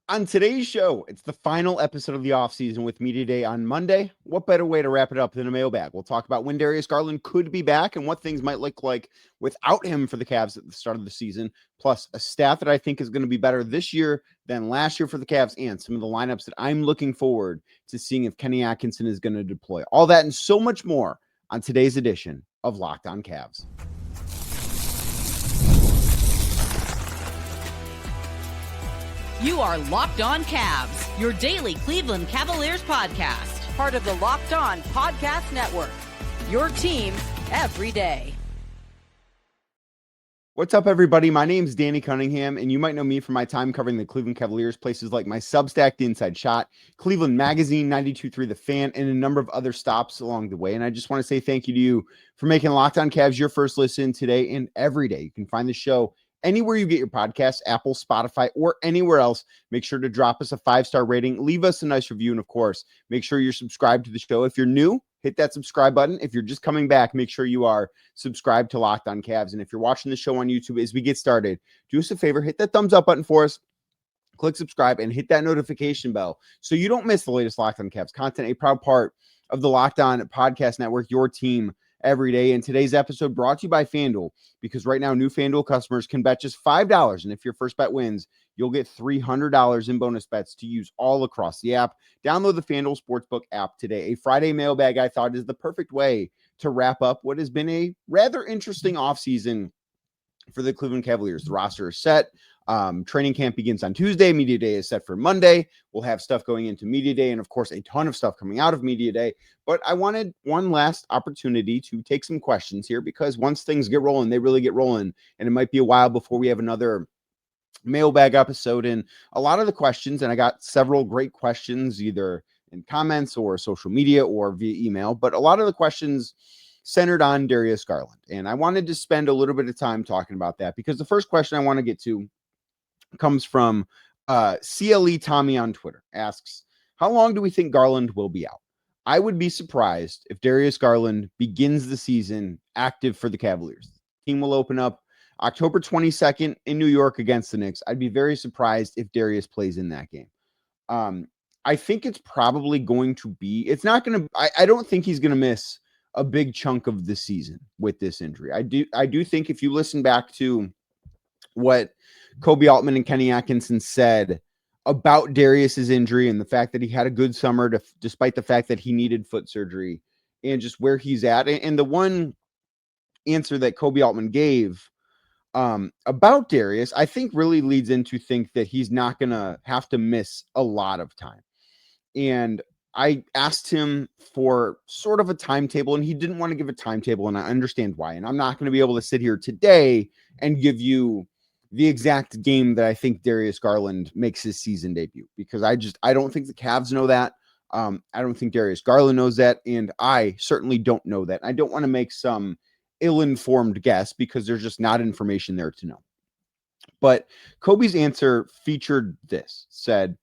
On today's show, it's the final episode of the offseason with Media Day on Monday. What better way to wrap it up than a mailbag? We'll talk about when Darius Garland could be back and what things might look like without him for the Cavs at the start of the season, plus a stat that I think is going to be better this year than last year for the Cavs and some of the lineups that I'm looking forward to seeing if Kenny Atkinson is going to deploy. All that and so much more on today's edition of Locked On Cavs. You are Locked On Cavs, your daily Cleveland Cavaliers podcast. Part of the Locked On Podcast Network, your team every day. What's up, everybody? My name's Danny Cunningham, and you might know me from my time covering the Cleveland Cavaliers, places like my Substack, The Inside Shot, Cleveland Magazine, 92.3 The Fan, and a number of other stops along the way. And I just want to say thank you to you for making Locked On Cavs your first listen today and every day. You can find the show anywhere you get your podcasts, Apple, Spotify, or anywhere else. Make sure to drop us a 5-star rating, leave us a nice review, and of course, make sure you're subscribed to the show. If you're new, hit that subscribe button. If you're just coming back, make sure you are subscribed to Locked On Cavs. And if you're watching the show on YouTube, as we get started, do us a favor, hit that thumbs up button for us, click subscribe, and hit that notification bell so you don't miss the latest Locked On Cavs content, a proud part of the Locked On Podcast Network, your team every day. And today's episode brought to you by FanDuel, because right now new FanDuel customers can bet just $5. And if your first bet wins, you'll get $300 in bonus bets to use all across the app. Download the FanDuel Sportsbook app today. A Friday mailbag, I thought, is the perfect way to wrap up what has been a rather interesting offseason for the Cleveland Cavaliers. The roster is set. Training camp begins on Tuesday. Media Day is set for Monday. We'll have stuff going into Media Day and, of course, a ton of stuff coming out of Media Day. But I wanted one last opportunity to take some questions here, because once things get rolling, they really get rolling. And it might be a while before we have another mailbag episode. And a lot of the questions, and I got several great questions either in comments or social media or via email, but a lot of the questions centered on Darius Garland. And I wanted to spend a little bit of time talking about that, because the first question I want to get to comes from CLE Tommy on Twitter. Asks, how long do we think Garland will be out? I would be surprised if Darius Garland begins the season active for the Cavaliers. The team will open up October 22nd in New York against the Knicks. I'd be very surprised if Darius plays in that game. I think it's probably going to be, it's not going to, I don't think he's going to miss a big chunk of the season with this injury. I do think if you listen back to what Kobe Altman and Kenny Atkinson said about Darius's injury and the fact that he had a good summer despite the fact that he needed foot surgery, and just where he's at. And the one answer that Kobe Altman gave about Darius, I think really leads into think that he's not going to have to miss a lot of time. And I asked him for sort of a timetable, and he didn't want to give a timetable, and I understand why. And I'm not going to be able to sit here today and give you the exact game that I think Darius Garland makes his season debut, because I don't think the Cavs know that. I don't think Darius Garland knows that, and I certainly don't know that. I don't want to make some ill-informed guess, because there's just not information there to know. But Kobe's answer featured this, said,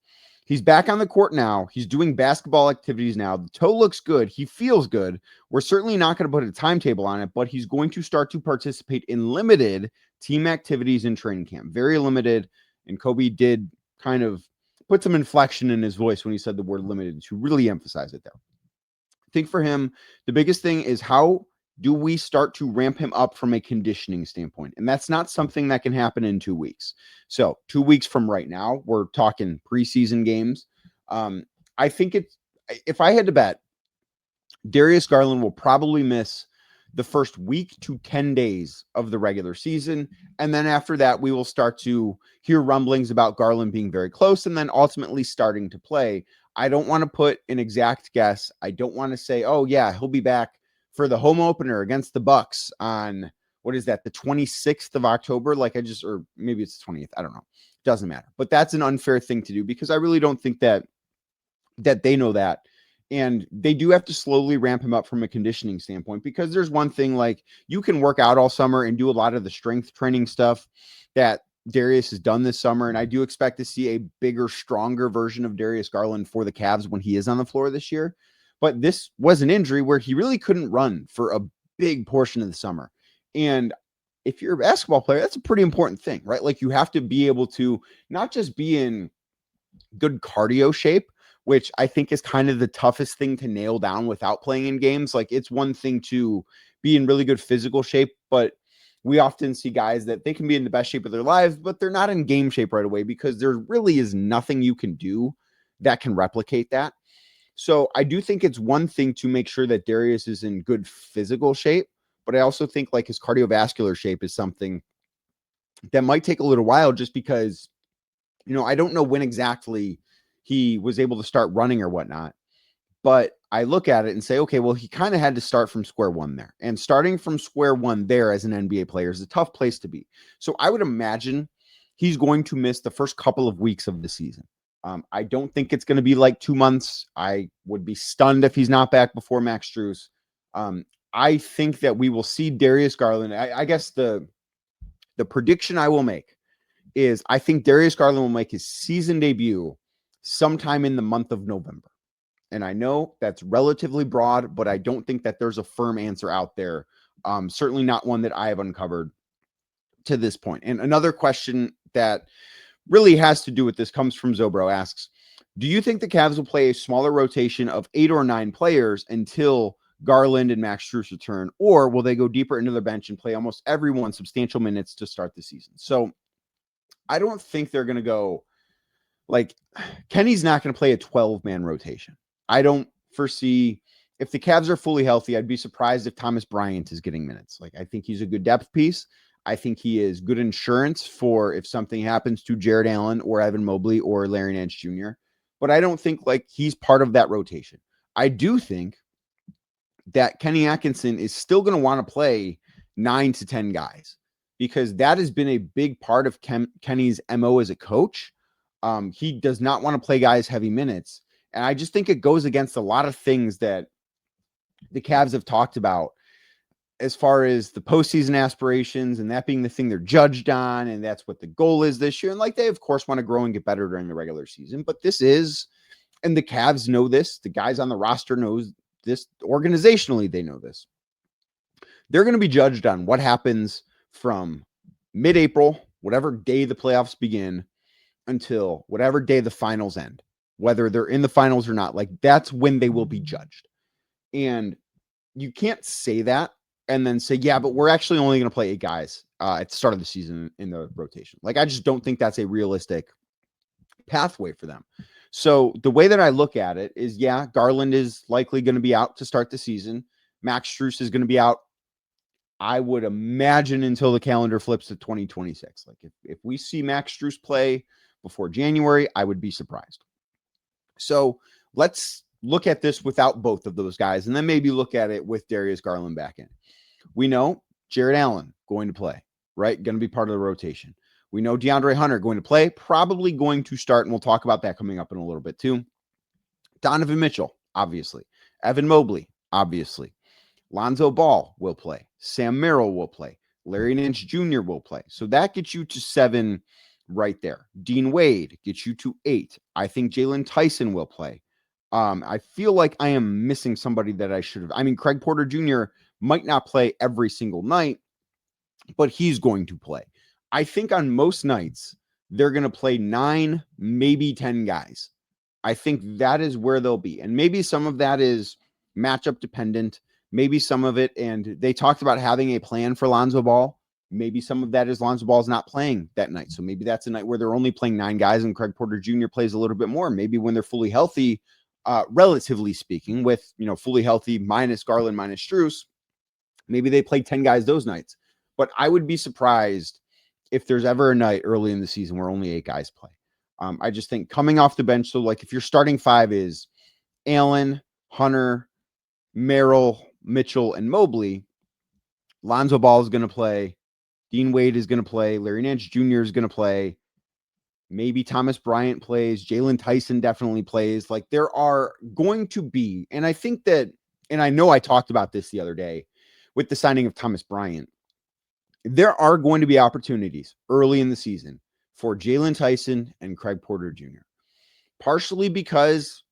he's back on the court now. He's doing basketball activities now. The toe looks good. He feels good. We're certainly not going to put a timetable on it, but he's going to start to participate in limited team activities in training camp. Very limited. And Kobe did kind of put some inflection in his voice when he said the word limited to really emphasize it there. I think for him, the biggest thing is how do we start to ramp him up from a conditioning standpoint? And that's not something that can happen in 2 weeks. So 2 weeks from right now, we're talking preseason games. I think if I had to bet, Darius Garland will probably miss the first week to 10 days of the regular season. And then after that, we will start to hear rumblings about Garland being very close and then ultimately starting to play. I don't want to put an exact guess. I don't want to say, oh yeah, he'll be back for the home opener against the Bucks on, what is that, the 26th of October? Or maybe it's the 20th. I don't know. Doesn't matter. But that's an unfair thing to do, because I really don't think that they know that. And they do have to slowly ramp him up from a conditioning standpoint, because there's one thing, like, you can work out all summer and do a lot of the strength training stuff that Darius has done this summer. And I do expect to see a bigger, stronger version of Darius Garland for the Cavs when he is on the floor this year. But this was an injury where he really couldn't run for a big portion of the summer. And if you're a basketball player, that's a pretty important thing, right? Like, you have to be able to not just be in good cardio shape, which I think is kind of the toughest thing to nail down without playing in games. Like, it's one thing to be in really good physical shape, but we often see guys that they can be in the best shape of their lives, but they're not in game shape right away because there really is nothing you can do that can replicate that. So I do think it's one thing to make sure that Darius is in good physical shape, but I also think like his cardiovascular shape is something that might take a little while just because, I don't know when exactly he was able to start running or whatnot, but I look at it and say, okay, well, he kind of had to start from square one there. And starting from square one there as an NBA player is a tough place to be. So I would imagine he's going to miss the first couple of weeks of the season. I don't think it's going to be like 2 months. I would be stunned if he's not back before Max Strus. I think that we will see Darius Garland. I guess the prediction I will make is I think Darius Garland will make his season debut sometime in the month of November. And I know that's relatively broad, but I don't think that there's a firm answer out there. Certainly not one that I have uncovered to this point. And another question that really has to do with this comes from Zobro asks, do you think the Cavs will play a smaller rotation of 8 or 9 players until Garland and Max Strus return, or will they go deeper into their bench and play almost everyone substantial minutes to start the season? So I don't think they're going to go like Kenny's not going to play a 12-man rotation. I don't foresee if the Cavs are fully healthy, I'd be surprised if Thomas Bryant is getting minutes. Like, I think he's a good depth piece. I think he is good insurance for if something happens to Jared Allen or Evan Mobley or Larry Nance Jr. But I don't think like he's part of that rotation. I do think that Kenny Atkinson is still going to want to play 9 to 10 guys because that has been a big part of Kenny's MO as a coach. He does not want to play guys heavy minutes. And I just think it goes against a lot of things that the Cavs have talked about as far as the postseason aspirations and that being the thing they're judged on. And that's what the goal is this year. And like, they of course want to grow and get better during the regular season, but this is, and the Cavs know this, the guys on the roster knows this, organizationally, they know this. They're going to be judged on what happens from mid-April, whatever day the playoffs begin, until whatever day the finals end, whether they're in the finals or not. Like, that's when they will be judged. And you can't say that and then say, yeah, but we're actually only going to play 8 guys at the start of the season in the rotation. Like, I just don't think that's a realistic pathway for them. So the way that I look at it is, yeah, Garland is likely going to be out to start the season. Max Strus is going to be out, I would imagine, until the calendar flips to 2026. Like, if we see Max Strus play before January, I would be surprised. So let's look at this without both of those guys, and then maybe look at it with Darius Garland back in. We know Jared Allen going to play, right? Going to be part of the rotation. We know DeAndre Hunter going to play, probably going to start, and we'll talk about that coming up in a little bit too. Donovan Mitchell, obviously. Evan Mobley, obviously. Lonzo Ball will play. Sam Merrill will play. Larry Nance Jr. will play. So that gets you to 7 right there. Dean Wade gets you to 8. I think Jalen Tyson will play. I feel like I am missing somebody that I should have. I mean, Craig Porter Jr. might not play every single night, but he's going to play. I think on most nights, they're going to play 9, maybe 10 guys. I think that is where they'll be. And maybe some of that is matchup dependent. Maybe some of it, and they talked about having a plan for Lonzo Ball. Maybe some of that is Lonzo Ball's not playing that night. So maybe that's a night where they're only playing 9 guys and Craig Porter Jr. plays a little bit more. Maybe when they're fully healthy, relatively speaking, with, fully healthy minus Garland, minus Strus, maybe they play 10 guys those nights. But I would be surprised if there's ever a night early in the season where only 8 guys play. I just think coming off the bench, so like if your starting 5 is Allen, Hunter, Merrill, Mitchell, and Mobley, Lonzo Ball is going to play. Dean Wade is going to play. Larry Nance Jr. is going to play. Maybe Thomas Bryant plays. Jalen Tyson definitely plays. Like, there are going to be, and I think that, and I know I talked about this the other day with the signing of Thomas Bryant, there are going to be opportunities early in the season for Jalen Tyson and Craig Porter Jr. Partially because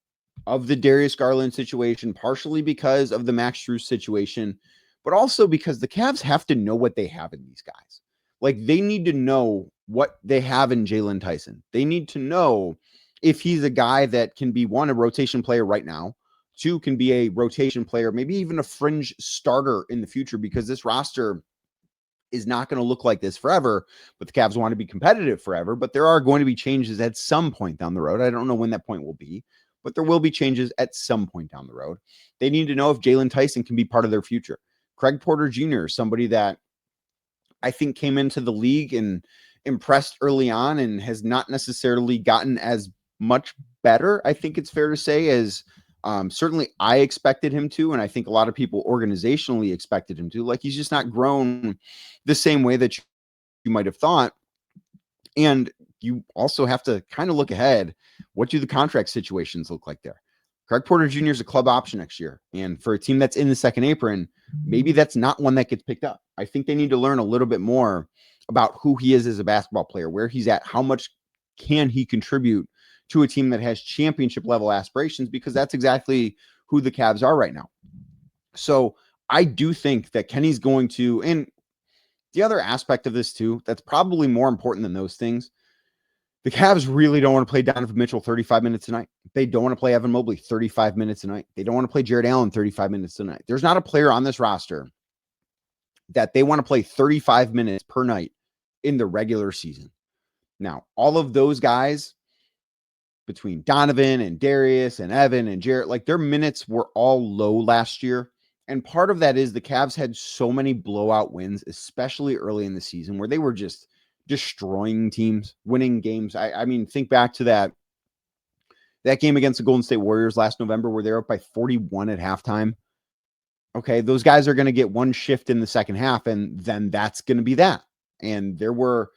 of the Darius Garland situation, partially because of the Max Strus situation, but also because the Cavs have to know what they have in these guys. Like, they need to know what they have in Jalen Tyson. They need to know if he's a guy that can be, one, a rotation player right now, two, can be a rotation player, maybe even a fringe starter in the future, because this roster is not going to look like this forever, but the Cavs want to be competitive forever. But there are going to be changes at some point down the road. I don't know when that point will be, but there will be changes at some point down the road. They need to know if Jalen Tyson can be part of their future. Craig Porter Jr., somebody that I think came into the league and impressed early on and has not necessarily gotten as much better, I think it's fair to say, as certainly I expected him to, and I think a lot of people organizationally expected him to. Like, he's just not grown the same way that you might have thought. And you also have to kind of look ahead. What do the contract situations look like there? Craig Porter Jr. is a club option next year. And for a team that's in the second apron, maybe that's not one that gets picked up. I think they need to learn a little bit more about who he is as a basketball player, where he's at, how much can he contribute to a team that has championship level aspirations, because that's exactly who the Cavs are right now. So I do think that Kenny's going to, and the other aspect of this too, that's probably more important than those things. The Cavs really don't want to play Donovan Mitchell 35 minutes a night. They don't want to play Evan Mobley 35 minutes a night. They don't want to play Jared Allen 35 minutes a night. There's not a player on this roster that they want to play 35 minutes per night in the regular season. Now, all of those guys, between Donovan and Darius and Evan and Jarrett, like, their minutes were all low last year. And part of that is the Cavs had so many blowout wins, especially early in the season, where they were just destroying teams, winning games. I mean, think back to that game against the Golden State Warriors last November, where they were up by 41 at halftime. Okay, those guys are going to get one shift in the second half, and then that's going to be that. And there were,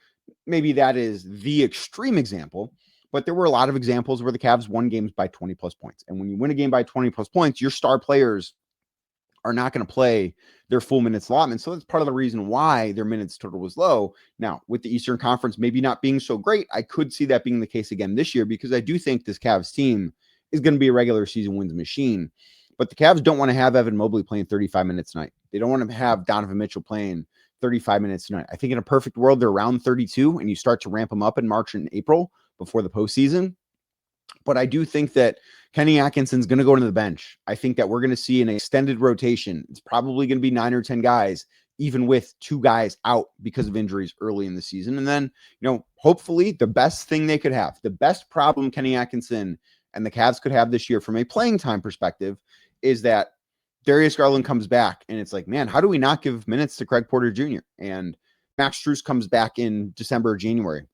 maybe that is the extreme example, but there were a lot of examples where the Cavs won games by 20 plus points. And when you win a game by 20 plus points, your star players are not going to play their full minutes allotment. So that's part of the reason why their minutes total was low. Now, with the Eastern Conference maybe not being so great, I could see that being the case again this year, because I do think this Cavs team is going to be a regular season wins machine. But the Cavs don't want to have Evan Mobley playing 35 minutes tonight. They don't want to have Donovan Mitchell playing 35 minutes tonight. I think in a perfect world, they're around 32, and you start to ramp them up in March and April before the postseason. But I do think that Kenny Atkinson's going to go to the bench. I think that we're going to see an extended rotation. It's probably going to be 9 or 10 guys, even with 2 guys out because of injuries early in the season. And then, hopefully the best thing they could have, the best problem Kenny Atkinson and the Cavs could have this year from a playing time perspective, is that Darius Garland comes back, and it's like, man, how do we not give minutes to Craig Porter Jr.? And Max Strus comes back in December or January.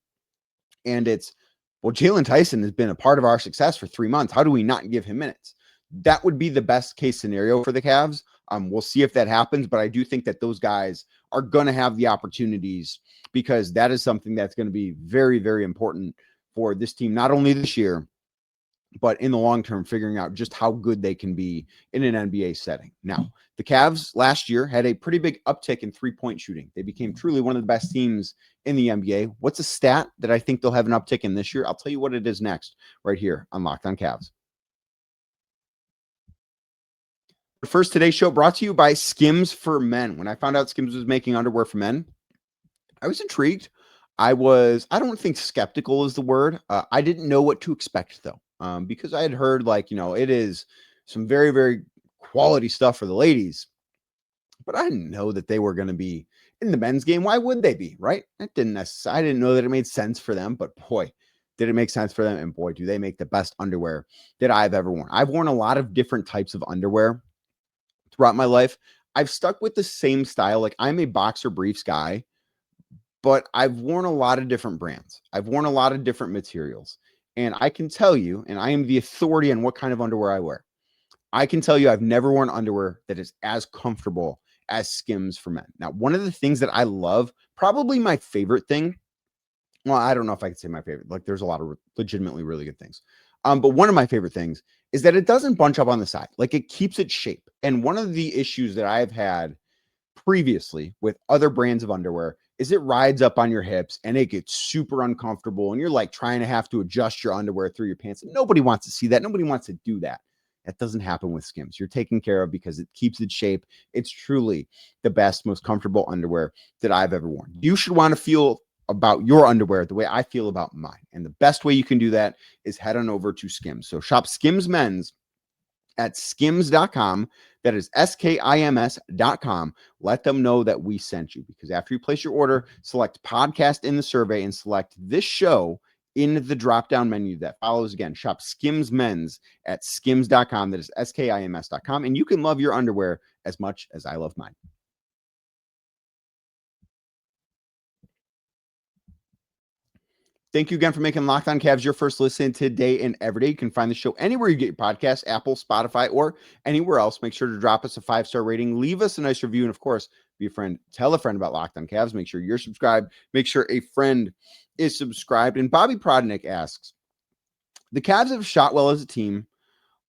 And it's, well, Jalen Tyson has been a part of our success for 3 months. How do we not give him minutes? That would be the best case scenario for the Cavs. We'll see if that happens, but I do think that those guys are going to have the opportunities, because that is something that's going to be very, very important for this team, not only this year, but in the long term, figuring out just how good they can be in an NBA setting. Now, the Cavs last year had a pretty big uptick in 3-point shooting. They became truly one of the best teams in the NBA. What's a stat that I think they'll have an uptick in this year? I'll tell you what it is next, right here on Locked On Cavs. First, today's show brought to you by Skims for Men. When I found out Skims was making underwear for men, I was intrigued. I don't think skeptical is the word. I didn't know what to expect, though. Because I had heard, it is some very, very quality stuff for the ladies, but I didn't know that they were going to be in the men's game. Why would they be, right? I didn't know that it made sense for them, but boy, did it make sense for them. And boy, do they make the best underwear that I've ever worn. I've worn a lot of different types of underwear throughout my life. I've stuck with the same style. Like, I'm a boxer briefs guy, but I've worn a lot of different brands. I've worn a lot of different materials. And I can tell you, and I am the authority on what kind of underwear I wear, I can tell you I've never worn underwear that is as comfortable as Skims for Men. Now, one of the things that I love, probably my favorite thing, well, I don't know if I could say my favorite. Like, there's a lot of legitimately really good things. But one of my favorite things is that it doesn't bunch up on the side. Like, it keeps its shape. And one of the issues that I've had previously with other brands of underwear is it rides up on your hips and it gets super uncomfortable, and you're like trying to have to adjust your underwear through your pants. And nobody wants to see that. Nobody wants to do that. That doesn't happen with Skims. You're taken care of because it keeps its shape. It's truly the best, most comfortable underwear that I've ever worn. You should want to feel about your underwear the way I feel about mine. And the best way you can do that is head on over to Skims. So shop Skims Men's at skims.com. That is skims.com. Let them know that we sent you, because after you place your order, select podcast in the survey and select this show in the drop-down menu that follows. Again, shop Skims Men's at skims.com. That is skims.com. And you can love your underwear as much as I love mine. Thank you again for making Locked On Cavs your first listen today and every day. You can find the show anywhere you get your podcasts, Apple, Spotify, or anywhere else. Make sure to drop us a 5-star rating, leave us a nice review, and of course, be a friend. Tell a friend about Locked On Cavs. Make sure you're subscribed. Make sure a friend is subscribed. And Bobby Prodnick asks, the Cavs have shot well as a team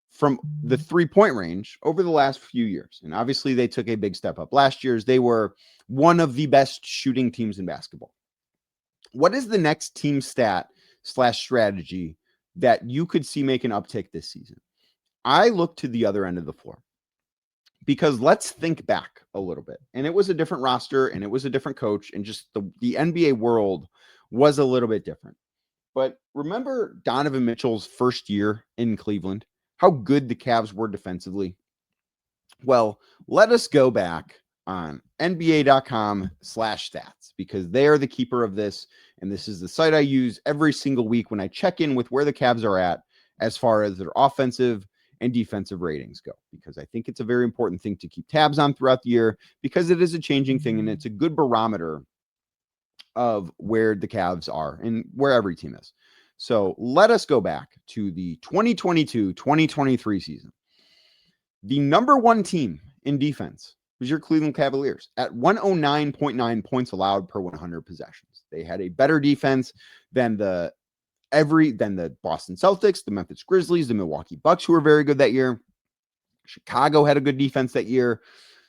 from the 3-point range over the last few years. And obviously, they took a big step up. Last year's, they were one of the best shooting teams in basketball. What is the next team stat / strategy that you could see make an uptick this season? I look to the other end of the floor, because let's think back a little bit. And it was a different roster and it was a different coach, and just the NBA world was a little bit different. But remember Donovan Mitchell's first year in Cleveland, how good the Cavs were defensively? Well, let us go back on nba.com/stats, because they are the keeper of this. And this is the site I use every single week when I check in with where the Cavs are at as far as their offensive and defensive ratings go, because I think it's a very important thing to keep tabs on throughout the year, because it is a changing thing and it's a good barometer of where the Cavs are and where every team is. So let us go back to the 2022-2023 season. The number one team in defense was your Cleveland Cavaliers at 109.9 points allowed per 100 possessions. They had a better defense than the Boston Celtics, the Memphis Grizzlies, the Milwaukee Bucks, who were very good that year. Chicago had a good defense that year.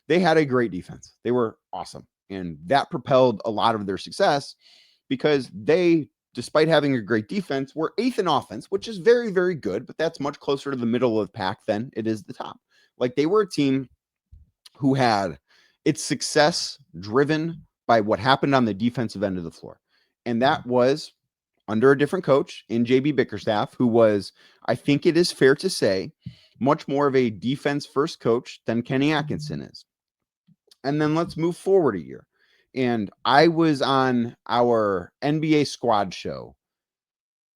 They had a great defense. They were awesome. And that propelled a lot of their success, because they, despite having a great defense, were 8th in offense, which is very, very good, but that's much closer to the middle of the pack than it is the top. Like, they were a team who had its success driven by what happened on the defensive end of the floor. And that was under a different coach in JB Bickerstaff, who was, I think it is fair to say, much more of a defense first coach than Kenny Atkinson is. And then let's move forward a year. And I was on our NBA squad show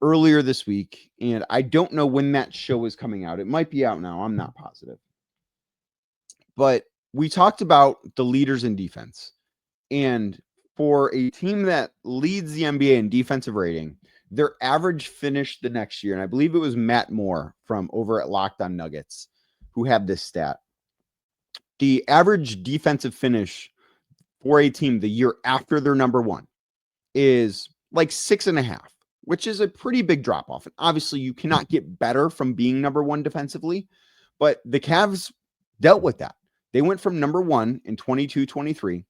earlier this week, and I don't know when that show is coming out. It might be out now. I'm not positive. But we talked about the leaders in defense. And for a team that leads the NBA in defensive rating, their average finish the next year, and I believe it was Matt Moore from over at Locked On Nuggets who had this stat. The average defensive finish for a team the year after they're number one is like 6.5, which is a pretty big drop off. And obviously you cannot get better from being number one defensively, but the Cavs dealt with that. They went from number one in 22-23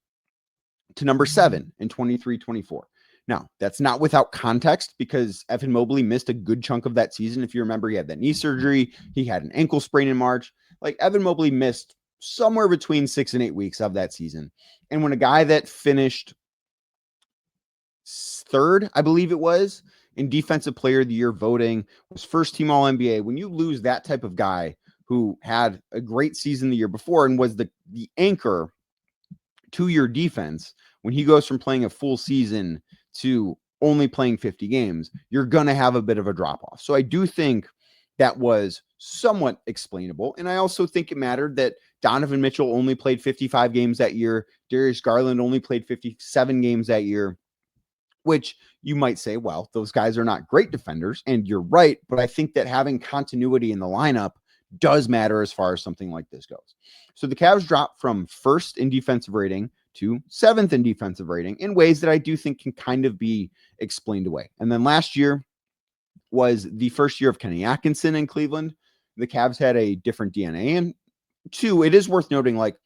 to number 7 in 23-24. Now, that's not without context, because Evan Mobley missed a good chunk of that season. If you remember, he had that knee surgery. He had an ankle sprain in March. Like, Evan Mobley missed somewhere between 6 and 8 weeks of that season. And when a guy that finished 3rd, I believe it was, in Defensive Player of the Year voting, was first team All-NBA, when you lose that type of guy who had a great season the year before and was the anchor to your defense, when he goes from playing a full season to only playing 50 games, you're going to have a bit of a drop off. So I do think that was somewhat explainable. And I also think it mattered that Donovan Mitchell only played 55 games that year. Darius Garland only played 57 games that year, which you might say, well, those guys are not great defenders. And you're right. But I think that having continuity in the lineup does matter as far as something like this goes. So the Cavs dropped from 1st in defensive rating to 7th in defensive rating in ways that I do think can kind of be explained away. And then last year was the first year of Kenny Atkinson in Cleveland. The Cavs had a different DNA. And 2, it is worth noting, like,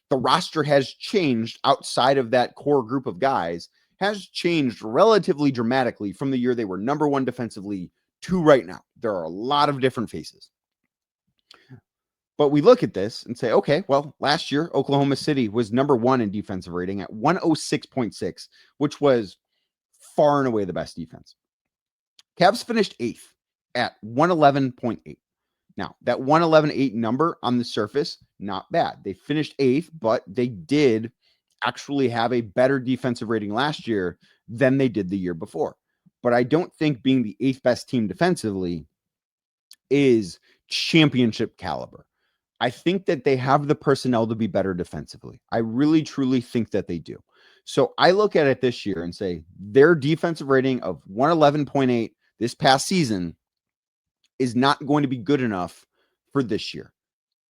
the roster has changed outside of that core group of guys, has changed relatively dramatically from the year they were number one defensively to right now. There are a lot of different faces. But we look at this and say, okay, well, last year, Oklahoma City was number one in defensive rating at 106.6, which was far and away the best defense. Cavs finished 8th at 111.8. Now, that 111.8 number on the surface, not bad. They finished 8th, but they did actually have a better defensive rating last year than they did the year before. But I don't think being the 8th best team defensively is championship caliber. I think that they have the personnel to be better defensively. I really, truly think that they do. So I look at it this year and say their defensive rating of 111.8 this past season is not going to be good enough for this year.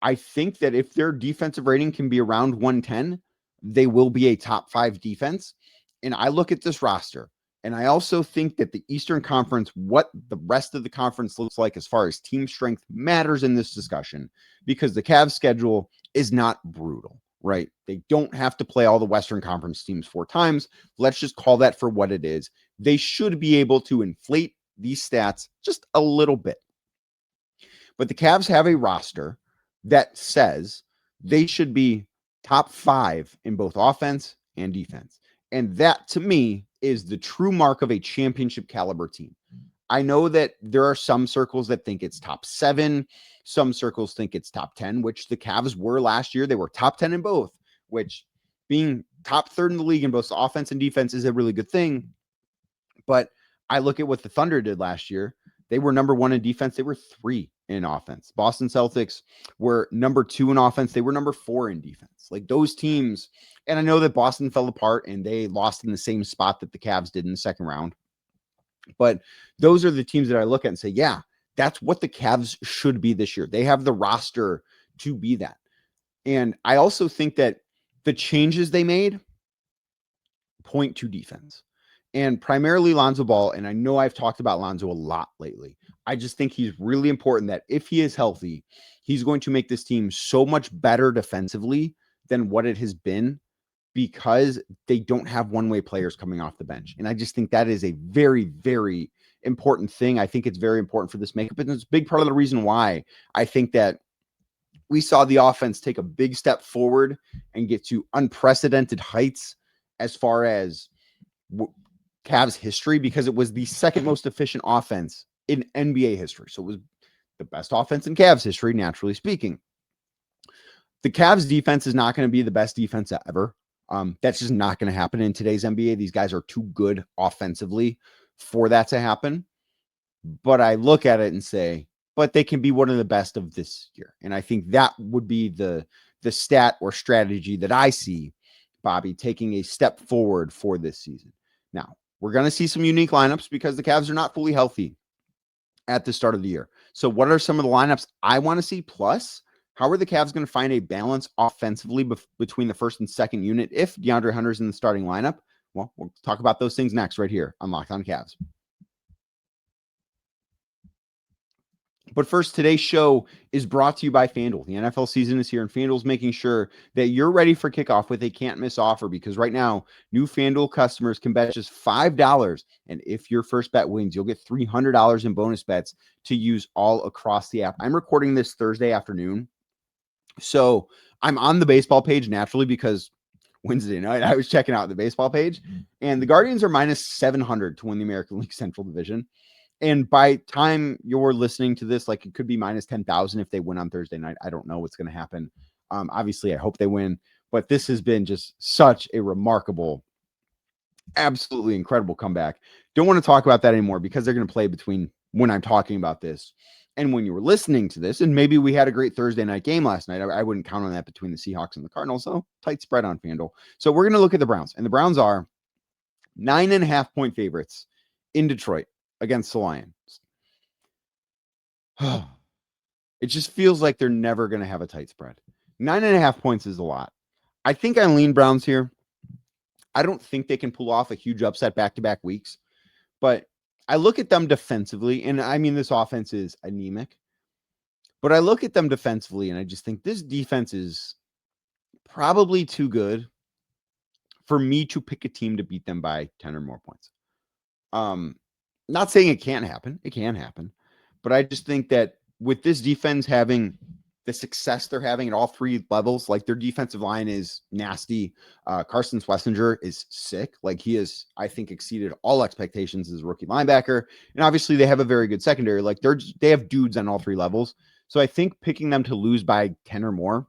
I think that if their defensive rating can be around 110, they will be a top 5 defense. And I look at this roster, and I also think that the Eastern Conference, what the rest of the conference looks like as far as team strength, matters in this discussion, because the Cavs schedule is not brutal, right? They don't have to play all the Western Conference teams 4 times. Let's just call that for what it is. They should be able to inflate these stats just a little bit. But the Cavs have a roster that says they should be top 5 in both offense and defense. And that, to me, is the true mark of a championship caliber team. I know that there are some circles that think it's top 7. Some circles think it's top 10, which the Cavs were last year. They were top 10 in both, which being top 3rd in the league in both offense and defense is a really good thing. But I look at what the Thunder did last year. They were number 1 in defense. They were 3 in offense. Boston Celtics were number 2 in offense. They were number 4 in defense. Like those teams, and I know that Boston fell apart and they lost in the same spot that the Cavs did in the second round. But those are the teams that I look at and say, yeah, that's what the Cavs should be this year. They have the roster to be that. And I also think that the changes they made point to defense. And primarily Lonzo Ball, and I know I've talked about Lonzo a lot lately. I just think he's really important that if he is healthy, he's going to make this team so much better defensively than what it has been, because they don't have one-way players coming off the bench. And I just think that is a very, very important thing. I think it's very important for this makeup. And it's a big part of the reason why I think that we saw the offense take a big step forward and get to unprecedented heights as far as Cavs history, because it was the second most efficient offense in NBA history. So it was the best offense in Cavs history, naturally speaking. The Cavs defense is not going to be the best defense ever. That's just not going to happen in today's NBA. These guys are too good offensively for that to happen. But I look at it and say, but they can be one of the best of this year. And I think that would be the stat or strategy that I see Bobby taking a step forward for this season. Now, we're going to see some unique lineups because the Cavs are not fully healthy at the start of the year. So what are some of the lineups I want to see? Plus, how are the Cavs going to find a balance offensively between the first and second unit if DeAndre Hunter's in the starting lineup? Well, we'll talk about those things next right here on Locked On Cavs. But first, today's show is brought to you by FanDuel. The NFL season is here, and FanDuel's making sure that you're ready for kickoff with a can't-miss offer, because right now, new FanDuel customers can bet just $5, and if your first bet wins, you'll get $300 in bonus bets to use all across the app. I'm recording this Thursday afternoon, so I'm on the baseball page naturally because Wednesday night I was checking out the baseball page, and the Guardians are minus 700 to win the American League Central Division. And by time you're listening to this, like it could be minus 10,000 if they win on Thursday night. I don't know what's going to happen. Obviously, I hope they win. But this has been just such a remarkable, absolutely incredible comeback. Don't want to talk about that anymore because they're going to play between when I'm talking about this and when you were listening to this. And maybe we had a great Thursday night game last night. I wouldn't count on that between the Seahawks and the Cardinals. So tight spread on FanDuel. So we're going to look at the Browns. And the Browns are 9.5-point favorites in Detroit against the Lions. It just feels like they're never going to have a tight spread. 9.5 points is a lot. I think I lean Browns here. I don't think they can pull off a huge upset back-to-back weeks, but I look at them defensively, and I mean, this offense is anemic, but I look at them defensively, and I just think this defense is probably too good for me to pick a team to beat them by 10 or more points. Not saying it can't happen. It can happen. But I just think that with this defense having the success they're having at all three levels. Like their defensive line is nasty. Carson Schlesinger is sick. Like he has, I think, exceeded all expectations as a rookie linebacker. And obviously they have a very good secondary. Like they have dudes on all three levels. So I think picking them to lose by 10 or more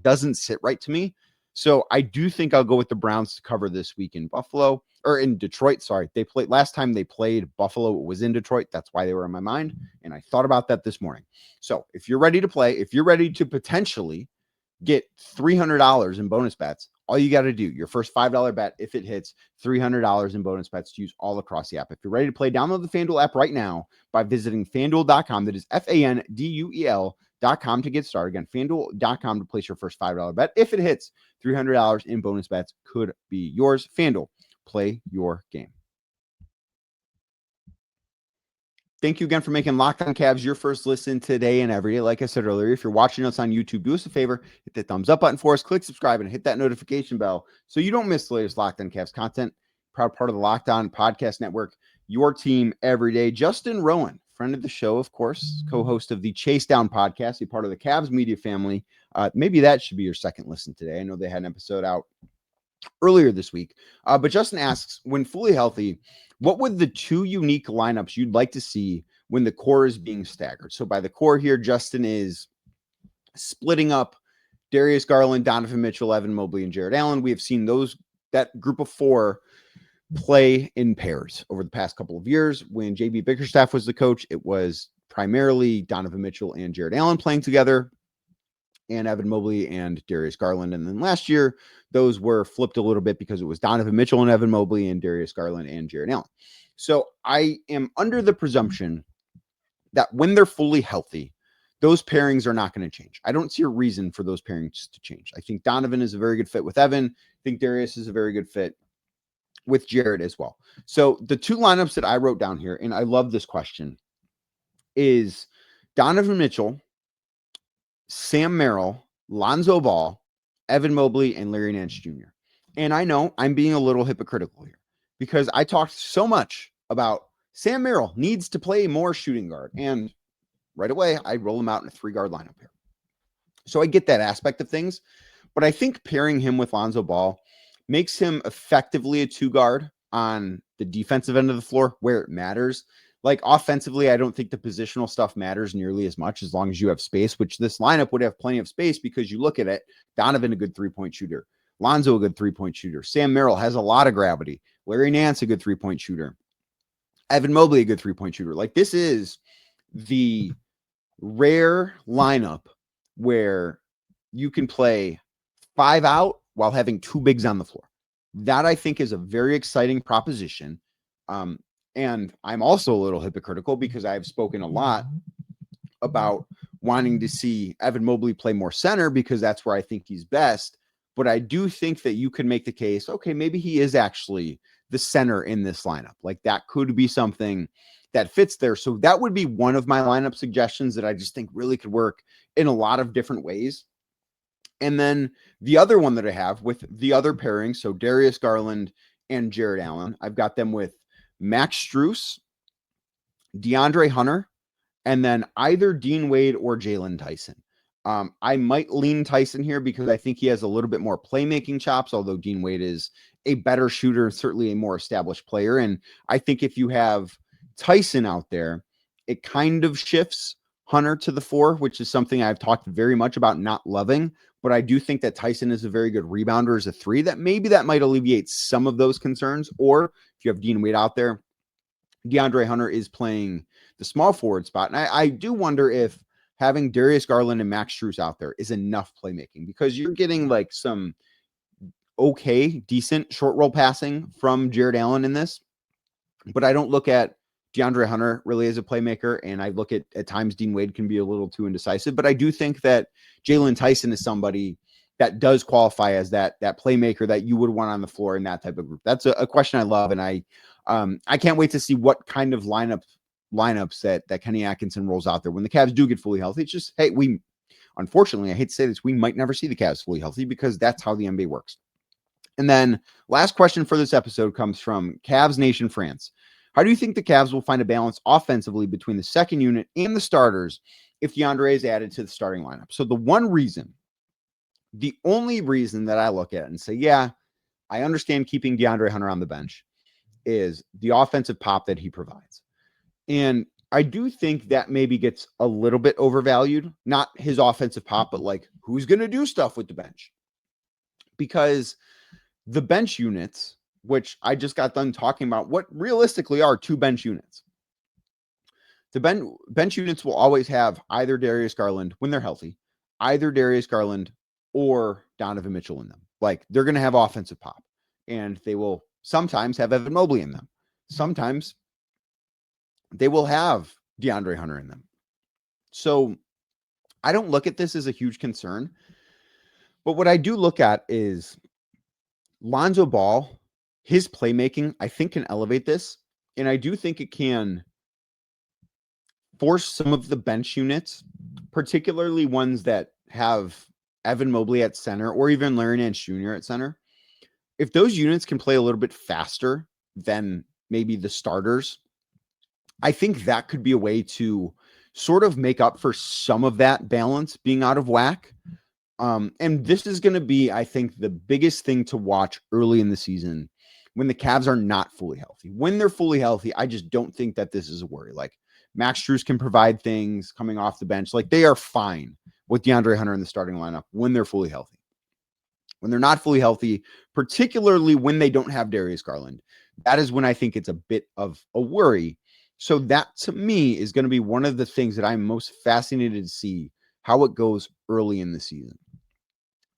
doesn't sit right to me. So I do think I'll go with the Browns to cover this week in Buffalo or in Detroit. Sorry, they played last time they played Buffalo. It was in Detroit. That's why they were in my mind. And I thought about that this morning. So if you're ready to play, if you're ready to potentially get $300 in bonus bets, all you got to do, your first $5 bet, if it hits, $300 in bonus bets to use all across the app. If you're ready to play, download the FanDuel app right now by visiting FanDuel.com. That is FanDuel.com to get started. Again, FanDuel.com to place your first $5 bet. If it hits, $300 in bonus bets could be yours. FanDuel, play your game. Thank you again for making Locked On Cavs your first listen today and every day. Like I said earlier, if you're watching us on YouTube, do us a favor, hit the thumbs up button for us, click subscribe, and hit that notification bell so you don't miss the latest Locked On Cavs content. Proud part of the Locked On Podcast Network, your team every day. Justin Rowan, friend of the show, of course, co-host of the Chase Down podcast, a part of the Cavs media family. Maybe that should be your second listen today. I know they had an episode out earlier this week. But Justin asks, when fully healthy, what would the two unique lineups you'd like to see when the core is being staggered? So by the core here, Justin is splitting up Darius Garland, Donovan Mitchell, Evan Mobley, and Jared Allen. We have seen that group of four play in pairs over the past couple of years. When JB Bickerstaff was the coach, it was primarily Donovan Mitchell and Jared Allen playing together, and Evan Mobley and Darius Garland. And then last year, those were flipped a little bit because it was Donovan Mitchell and Evan Mobley and Darius Garland and Jared Allen. So I am under the presumption that when they're fully healthy, those pairings are not going to change. I don't see a reason for those pairings to change. I think Donovan is a very good fit with Evan. I think Darius is a very good fit with Jared as well. So the two lineups that I wrote down here, and I love this question, is Donovan Mitchell, Sam Merrill, Lonzo Ball, Evan Mobley, and Larry Nance Jr. And I know I'm being a little hypocritical here because I talked so much about Sam Merrill needs to play more shooting guard. And right away, I roll him out in a 3-guard lineup here. So I get that aspect of things, but I think pairing him with Lonzo Ball makes him effectively a 2-guard on the defensive end of the floor where it matters. Like offensively, I don't think the positional stuff matters nearly as much as long as you have space, which this lineup would have plenty of space because you look at it, Donovan, a good 3-point shooter, Lonzo, a good 3-point shooter, Sam Merrill has a lot of gravity, Larry Nance, a good 3-point shooter, Evan Mobley, a good 3-point shooter. Like this is the rare lineup where you can play 5 out while having 2 bigs on the floor. That I think is a very exciting proposition. And I'm also a little hypocritical because I've spoken a lot about wanting to see Evan Mobley play more center because that's where I think he's best. But I do think that you can make the case, okay, maybe he is actually the center in this lineup. Like that could be something that fits there. So that would be one of my lineup suggestions that I just think really could work in a lot of different ways. And then the other one that I have with the other pairing, so Darius Garland and Jared Allen, I've got them with Max Strus, DeAndre Hunter, and then either Dean Wade or Jalen Tyson. I might lean Tyson here because I think he has a little bit more playmaking chops, although Dean Wade is a better shooter, certainly a more established player. And I think if you have Tyson out there, it kind of shifts Hunter to the 4, which is something I've talked very much about not loving. But I do think that Tyson is a very good rebounder as a 3, that maybe that might alleviate some of those concerns. Or if you have Dean Wade out there, DeAndre Hunter is playing the small forward spot. And I do wonder if having Darius Garland and Max Strus out there is enough playmaking because you're getting like some okay, decent short roll passing from Jared Allen in this. But I don't look at DeAndre Hunter really as a playmaker. And I look at times Dean Wade can be a little too indecisive, but I do think that Jalen Tyson is somebody that does qualify as that playmaker that you would want on the floor in that type of group. That's a question I love. And I can't wait to see what kind of lineups that Kenny Atkinson rolls out there when the Cavs do get fully healthy. It's just, hey, unfortunately, I hate to say this, we might never see the Cavs fully healthy because that's how the NBA works. And then last question for this episode comes from Cavs Nation France. How do you think the Cavs will find a balance offensively between the second unit and the starters if DeAndre is added to the starting lineup. So the only reason that I look at it and say, yeah, I understand keeping DeAndre Hunter on the bench is the offensive pop that he provides. And I do think that maybe gets a little bit overvalued, not his offensive pop, but like who's going to do stuff with the bench. Because the bench units, which I just got done talking about, what realistically are 2 bench units. The bench units will always have either Darius Garland when they're healthy, either Darius Garland or Donovan Mitchell in them. Like they're going to have offensive pop, and they will sometimes have Evan Mobley in them. Sometimes they will have DeAndre Hunter in them. So I don't look at this as a huge concern. But what I do look at is Lonzo Ball, his playmaking, I think can elevate this. And I do think it can force some of the bench units, particularly ones that have Evan Mobley at center or even Larry Nance Jr. at center. If those units can play a little bit faster than maybe the starters, I think that could be a way to sort of make up for some of that balance being out of whack. And this is going to be, I think, the biggest thing to watch early in the season when the Cavs are not fully healthy. When they're fully healthy, I just don't think that this is a worry. Like Max Strus can provide things coming off the bench. Like they are fine with DeAndre Hunter in the starting lineup when they're fully healthy. When they're not fully healthy, particularly when they don't have Darius Garland, that is when I think it's a bit of a worry. So that to me is going to be one of the things that I'm most fascinated to see how it goes early in the season.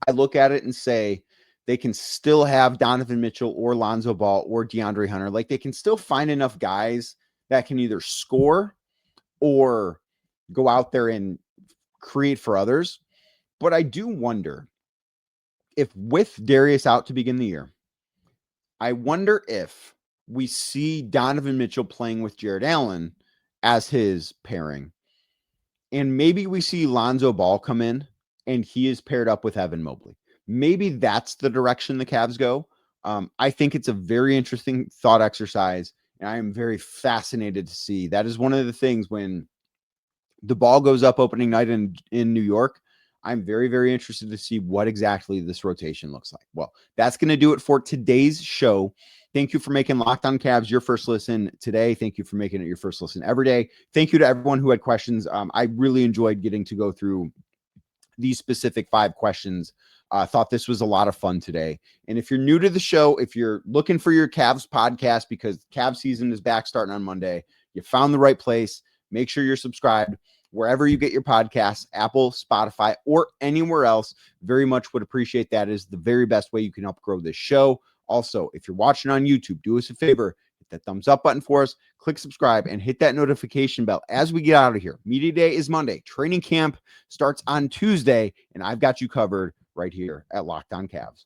I look at it and say they can still have Donovan Mitchell or Lonzo Ball or DeAndre Hunter. Like they can still find enough guys that can either score or go out there and create for others. But I do wonder if with Darius out to begin the year, I wonder if we see Donovan Mitchell playing with Jared Allen as his pairing. And maybe we see Lonzo Ball come in and he is paired up with Evan Mobley. Maybe that's the direction the Cavs go. I think it's a very interesting thought exercise, and I am very fascinated to see. That is one of the things when the ball goes up opening night in New York. I'm very, very interested to see what exactly this rotation looks like. Well, that's going to do it for today's show. Thank you for making Locked On Cavs your first listen today. Thank you for making it your first listen every day. Thank you to everyone who had questions. I really enjoyed getting to go through these specific 5 questions. I thought this was a lot of fun today. And if you're new to the show, if you're looking for your Cavs podcast because Cavs season is back starting on Monday, you found the right place. Make sure you're subscribed wherever you get your podcasts, Apple, Spotify, or anywhere else. Very much would appreciate that. It is the very best way you can help grow this show. Also, if you're watching on YouTube, do us a favor, hit that thumbs up button for us, click subscribe, and hit that notification bell as we get out of here. Media day is Monday. Training camp starts on Tuesday, and I've got you covered right here at Locked On Cavs.